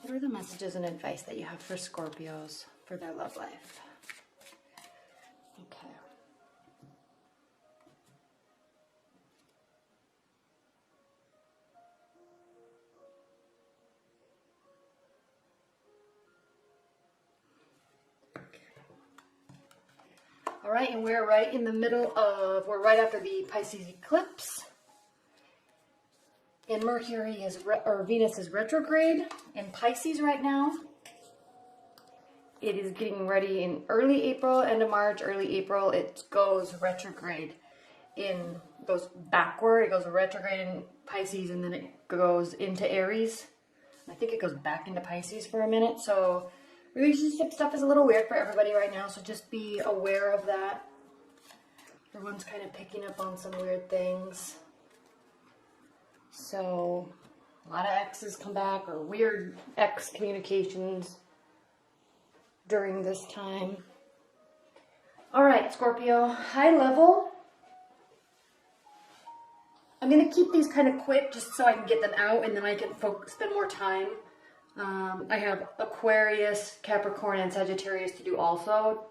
What are the messages and advice that you have for Scorpios for their love life? Okay. All right, and we're right in the middle of, we're right after the Pisces eclipse. And Mercury is, or Venus is retrograde in Pisces right now. It is getting ready in early April, end of March, early April. It goes retrograde goes backward. It goes retrograde in Pisces and then it goes into Aries. I think it goes back into Pisces for a minute. So relationship stuff is a little weird for everybody right now. So just be aware of that. Everyone's kind of picking up on some weird things. So a lot of exes come back or weird ex communications during this time. All right, Scorpio, high level. I'm going to keep these kind of quick just so I can get them out and then I can spend more time. I have Aquarius, Capricorn, and Sagittarius to do also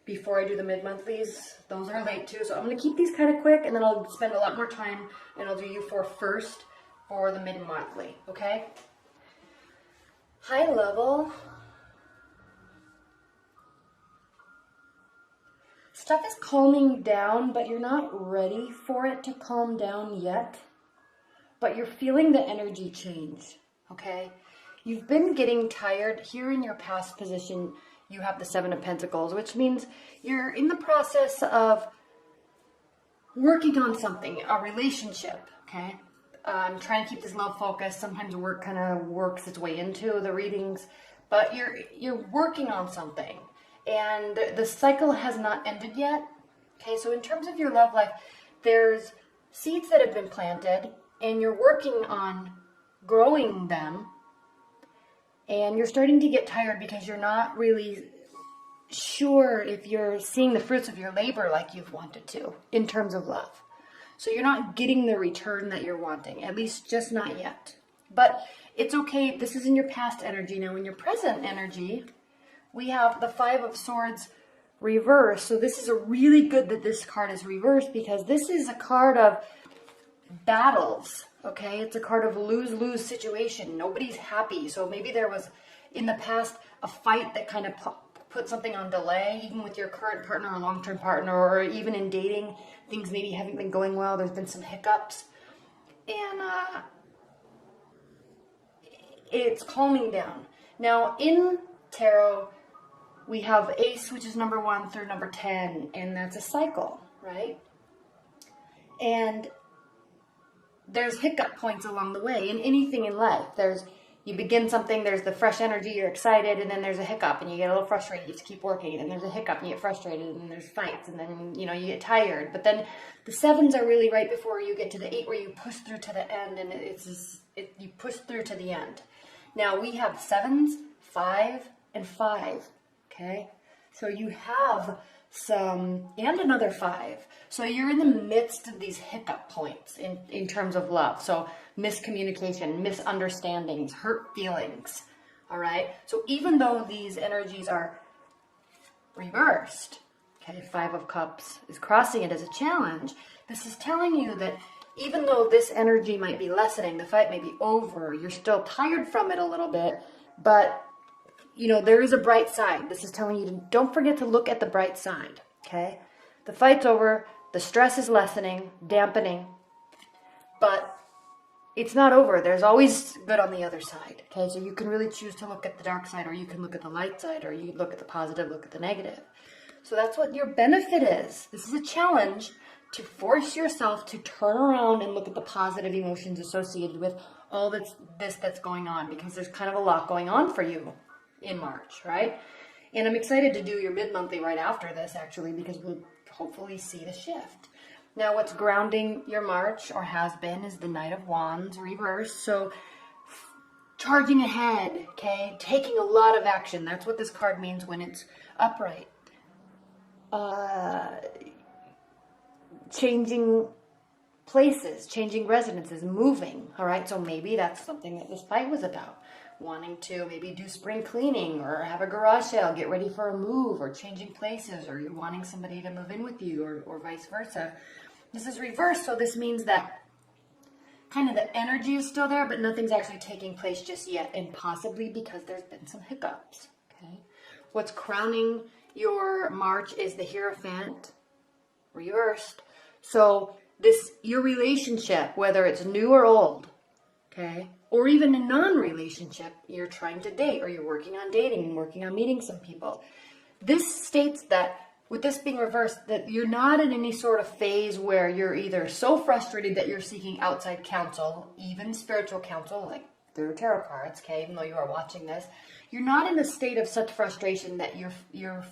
before I do the mid-monthlies. Those are late too, so I'm going to keep these kind of quick and then I'll spend a lot more time and I'll do you four first for the mid-monthly, okay? High level. Stuff is calming down, but you're not ready for it to calm down yet. But you're feeling the energy change, okay? You've been getting tired. Here in your past position, you have the Seven of Pentacles, which means you're in the process of working on something, a relationship, okay? I'm trying to keep this love focused. Sometimes work kind of works its way into the readings, but you're working on something. And the cycle has not ended yet. Okay, so in terms of your love life, there's seeds that have been planted and you're working on growing them. And you're starting to get tired because you're not really sure if you're seeing the fruits of your labor like you've wanted to in terms of love. So you're not getting the return that you're wanting, at least just not yet. But it's okay. This is in your past energy. Now in your present energy, we have the Five of Swords reversed. So this is a really good that this card is reversed because this is a card of battles, okay? It's a card of lose-lose situation. Nobody's happy. So maybe there was, in the past, a fight that kind of put something on delay, even with your current partner or long-term partner, or even in dating, things maybe haven't been going well. There's been some hiccups. And it's calming down. Now, in tarot, we have Ace, which is number 1 through number 10, and that's a cycle, right? And there's hiccup points along the way in anything in life. You begin something, there's the fresh energy, you're excited, and then there's a hiccup, and you get a little frustrated, you just keep working, and there's a hiccup, and you get frustrated, and then there's fights, and then, you get tired. But then the 7s are really right before you get to the 8, where you push through to the end, and you push through to the end. Now, we have 7s, 5, and 5. Okay, so you have some, and another 5. So you're in the midst of these hiccup points in terms of love. So miscommunication, misunderstandings, hurt feelings. All right. So even though these energies are reversed, okay, 5 of Cups is crossing it as a challenge. This is telling you that even though this energy might be lessening, the fight may be over, you're still tired from it a little bit, but there is a bright side. This is telling you to don't forget to look at the bright side, okay? The fight's over. The stress is lessening, dampening, but it's not over. There's always good on the other side, okay? So you can really choose to look at the dark side, or you can look at the light side, or you look at the positive, look at the negative. So that's what your benefit is. This is a challenge to force yourself to turn around and look at the positive emotions associated with all that's going on, because there's kind of a lot going on for you in March, right? And I'm excited to do your mid-monthly right after this, actually, because we'll hopefully see the shift. Now, what's grounding your March, or has been, is the Knight of Wands reversed. So charging ahead, okay? Taking a lot of action. That's what this card means when it's upright. Changing places, changing residences, moving, all right? So maybe that's something that this fight was about. wanting to maybe do spring cleaning or have a garage sale, get ready for a move or changing places, or you're wanting somebody to move in with you or vice versa. This is reversed, so this means that kind of the energy is still there, but nothing's actually taking place just yet, and possibly because there's been some hiccups, okay? What's crowning your March is the Hierophant reversed. So your relationship, whether it's new or old, okay, or even a non-relationship, you're trying to date or you're working on dating and working on meeting some people. This states that with this being reversed, that you're not in any sort of phase where you're either so frustrated that you're seeking outside counsel, even spiritual counsel, like through tarot cards, okay, even though you are watching this, you're not in a state of such frustration that you're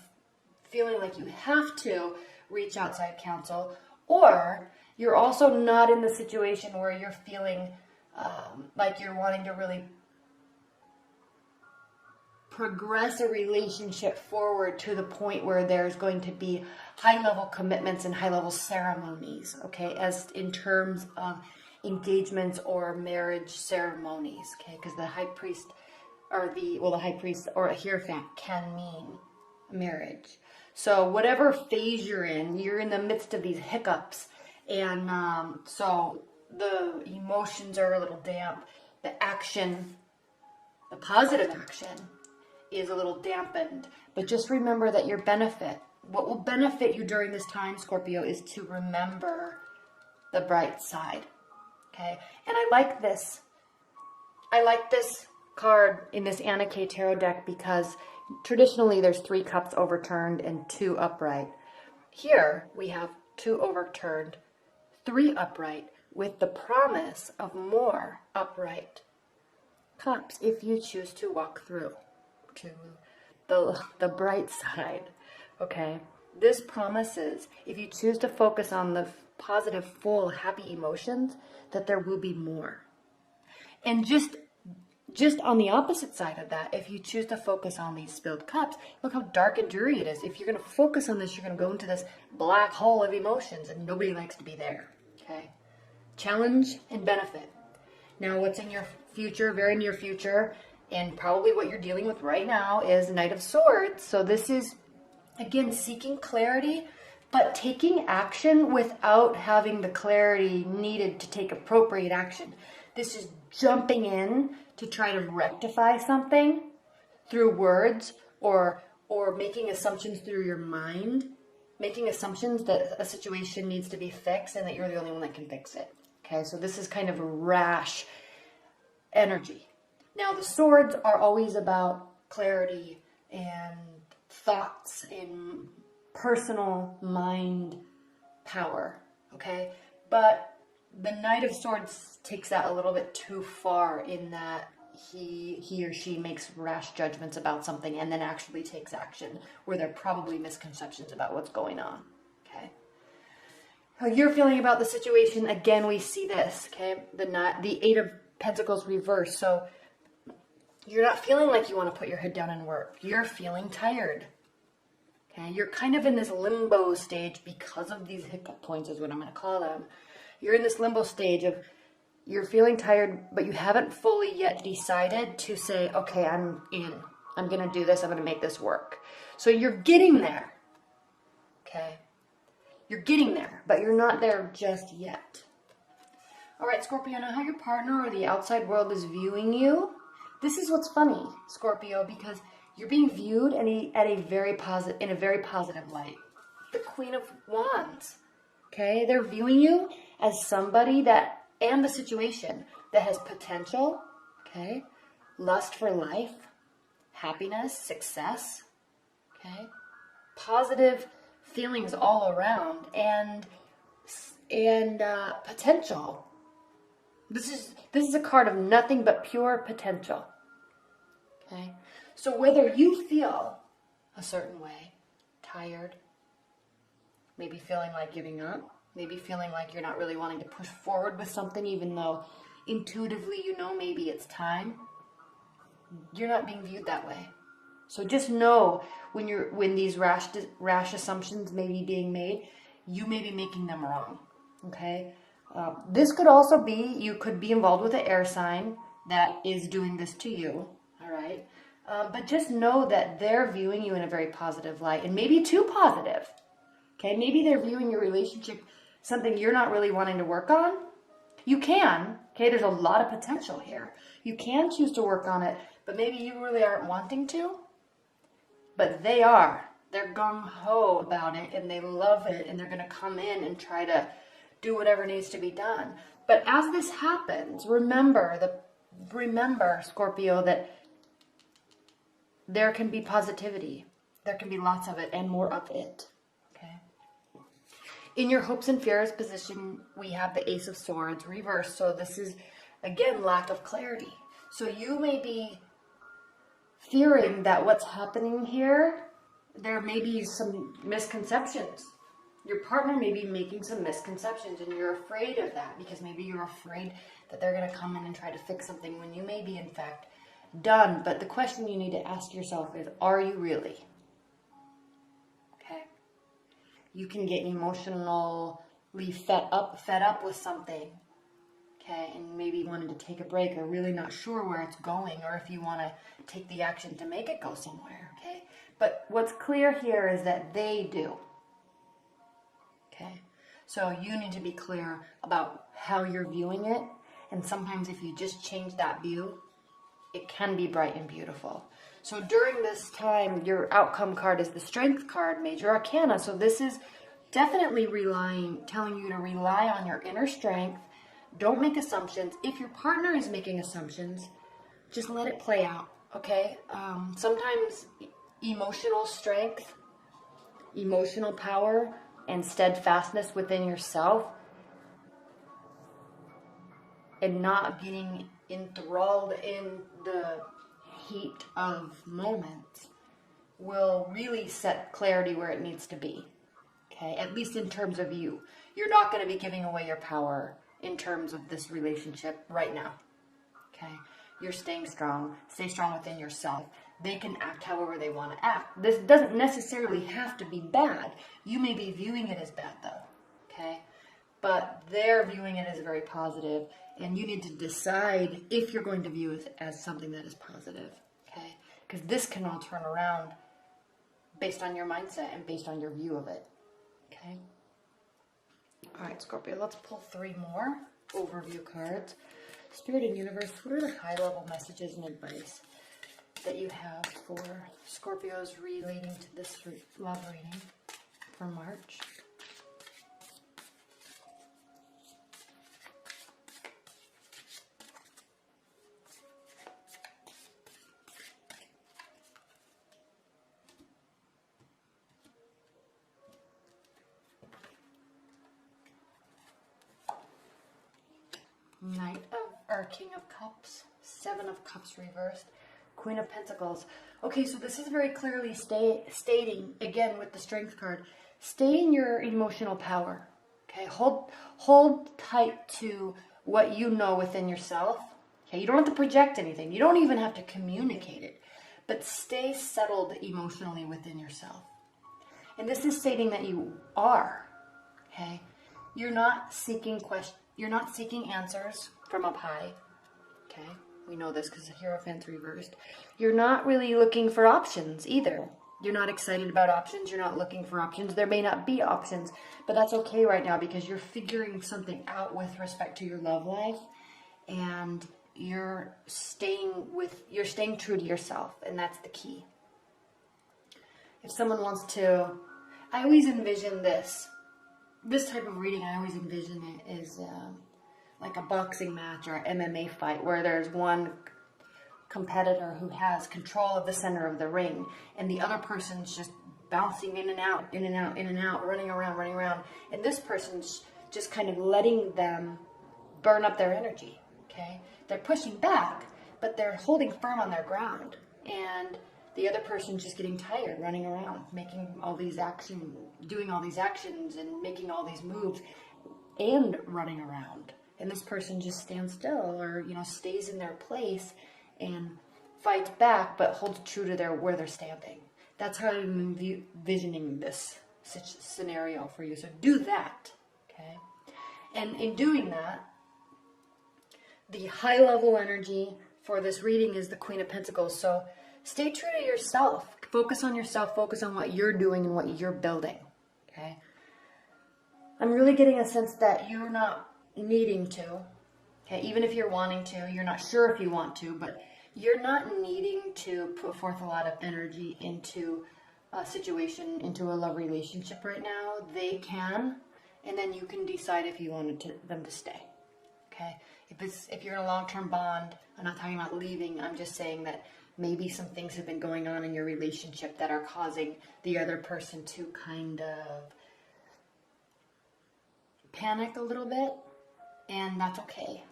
feeling like you have to reach outside counsel, or you're also not in the situation where you're feeling like you're wanting to really progress a relationship forward to the point where there's going to be high-level commitments and high-level ceremonies, okay, as in terms of engagements or marriage ceremonies, okay, because the high priest or a Hierophant can mean marriage. So whatever phase you're in the midst of these hiccups, and so the emotions are a little damp, the action, the positive action is a little dampened. But just remember that what will benefit you during this time, Scorpio, is to remember the bright side. Okay? And I like this card in this Anna K Tarot deck because traditionally there's 3 cups overturned and 2 upright. Here we have 2 overturned, 3 upright, with the promise of more upright cups if you choose to walk through to the bright side, okay? This promises, if you choose to focus on the positive, full, happy emotions, that there will be more. And just on the opposite side of that, if you choose to focus on these spilled cups, look how dark and dreary it is. If you're going to focus on this, you're going to go into this black hole of emotions, and nobody likes to be there, okay? Challenge and benefit. Now, what's in your future, very near future, and probably what you're dealing with right now is Knight of Swords. So this is, again, seeking clarity, but taking action without having the clarity needed to take appropriate action. This is jumping in to try to rectify something through words or making assumptions through your mind, making assumptions that a situation needs to be fixed and that you're the only one that can fix it. Okay, so this is kind of a rash energy. Now, the swords are always about clarity and thoughts and personal mind power, okay? But the Knight of Swords takes that a little bit too far in that he or she makes rash judgments about something and then actually takes action where there are probably misconceptions about what's going on, okay? How you're feeling about the situation, again, we see this, okay? The 8 of Pentacles reversed, so you're not feeling like you want to put your head down and work. You're feeling tired. Okay, you're kind of in this limbo stage because of these hiccup points is what I'm going to call them. You're in this limbo stage of you're feeling tired, but you haven't fully yet decided to say, okay, I'm in. I'm going to do this. I'm going to make this work. So you're getting there. Okay, you're getting there, but you're not there just yet. All right, Scorpio, now how your partner or the outside world is viewing you. This is what's funny, Scorpio, because you're being viewed in a very positive light. The Queen of Wands, okay? They're viewing you as somebody and the situation that has potential, okay? Lust for life, happiness, success, okay? Positive feelings all around and potential. This is a card of nothing but pure potential. Okay? So whether you feel a certain way, tired, maybe feeling like giving up, maybe feeling like you're not really wanting to push forward with something even though intuitively you know maybe it's time, you're not being viewed that way. So just know when these rash assumptions may be being made, you may be making them wrong. Okay? This could also be, you could be involved with an air sign. that is doing this to you, all right? But just know that they're viewing you in a very positive light, and maybe too positive, okay? Maybe they're viewing your relationship something you're not really wanting to work on. You can, okay? There's a lot of potential here. You can choose to work on it, but maybe you really aren't wanting to. But they are. They're gung-ho about it, and they love it, and they're going to come in and try to do whatever needs to be done. But as this happens, remember, Scorpio, that there can be positivity. There can be lots of it and more of it. Okay. In your hopes and fears position, we have the Ace of Swords reversed. So this is, again, lack of clarity. So you may be fearing that what's happening here, there may be some misconceptions. Your partner may be making some misconceptions, and you're afraid of that because maybe you're afraid that they're going to come in and try to fix something when you may be, in fact, done. But the question you need to ask yourself is, are you really? Okay. You can get emotionally fed up with something, okay, and maybe wanting to take a break or really not sure where it's going, or if you want to take the action to make it go somewhere, okay? But what's clear here is that they do, okay? So you need to be clear about how you're viewing it, and sometimes if you just change that view, it can be bright and beautiful. So during this time, your outcome card is the Strength card, Major Arcana. So this is definitely telling you to rely on your inner strength. Don't make assumptions. If your partner is making assumptions, just let it play out, okay? Sometimes emotional strength, emotional power, and steadfastness within yourself, and not getting enthralled in the heat of moments, will really set clarity where it needs to be, okay? At least in terms of you. You're not going to be giving away your power in terms of this relationship right now, okay? You're staying strong. Stay strong within yourself. They can act however they want to act. This doesn't necessarily have to be bad. You may be viewing it as bad, though, okay? But they're viewing it as very positive, and you need to decide if you're going to view it as something that is positive, okay? Because this can all turn around based on your mindset and based on your view of it, okay? All right, Scorpio, let's pull 3 more overview cards. Spirit and Universe, what are the high-level messages and advice that you have for Scorpios relating to this love reading for March? King of Cups, 7 of Cups reversed, Queen of Pentacles. Okay, so this is very clearly stating, again with the Strength card, stay in your emotional power. Okay, hold tight to what you know within yourself. Okay, you don't have to project anything. You don't even have to communicate it, but stay settled emotionally within yourself. And this is stating that you are. Okay, you're not seeking answers from up high. Okay, we know this because the Hierophant's reversed. You're not really looking for options either. You're not excited about options. You're not looking for options. There may not be options, but that's okay right now because you're figuring something out with respect to your love life, and you're staying true to yourself, and that's the key. If someone wants to, I always envision this type of reading. I always envision it as like a boxing match or an MMA fight where there's one competitor who has control of the center of the ring, and the other person's just bouncing in and out, in and out, in and out, running around, and this person's just kind of letting them burn up their energy, okay? They're pushing back, but they're holding firm on their ground, and the other person's just getting tired, running around, making all these actions, doing all these actions, and making all these moves, and running around. And this person just stands still, or stays in their place and fights back, but holds true to where they're standing. That's how I'm envisioning this scenario for you. So do that, okay? And in doing that, the high level energy for this reading is the Queen of Pentacles. So stay true to yourself. Focus on yourself. Focus on what you're doing and what you're building. Okay. I'm really getting a sense that you're not needing to. Okay. Even if you're wanting to, you're not sure if you want to, but you're not needing to put forth a lot of energy into a situation, into a love relationship right now. They can, and then you can decide if you wanted them to stay. Okay. If you're in a long-term bond, I'm not talking about leaving. I'm just saying that maybe some things have been going on in your relationship that are causing the other person to kind of panic a little bit, and that's okay.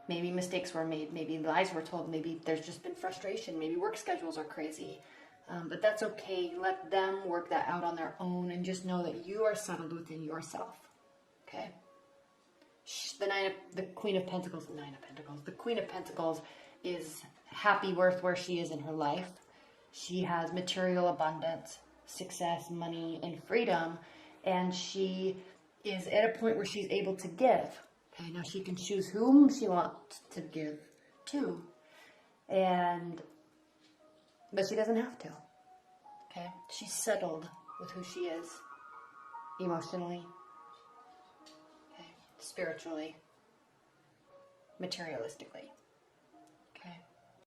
Maybe mistakes were made, maybe lies were told, maybe there's just been frustration, maybe work schedules are crazy, but that's okay. Let them work that out on their own, and just know that you are settled within yourself. Okay. The Queen of Pentacles, the Queen of Pentacles is happy with where she is in her life. She has material abundance, success, money, and freedom, and she is at a point where she's able to give. Okay, now she can choose whom she wants to give to, but she doesn't have to. Okay, she's settled with who she is, emotionally, okay, spiritually, materialistically.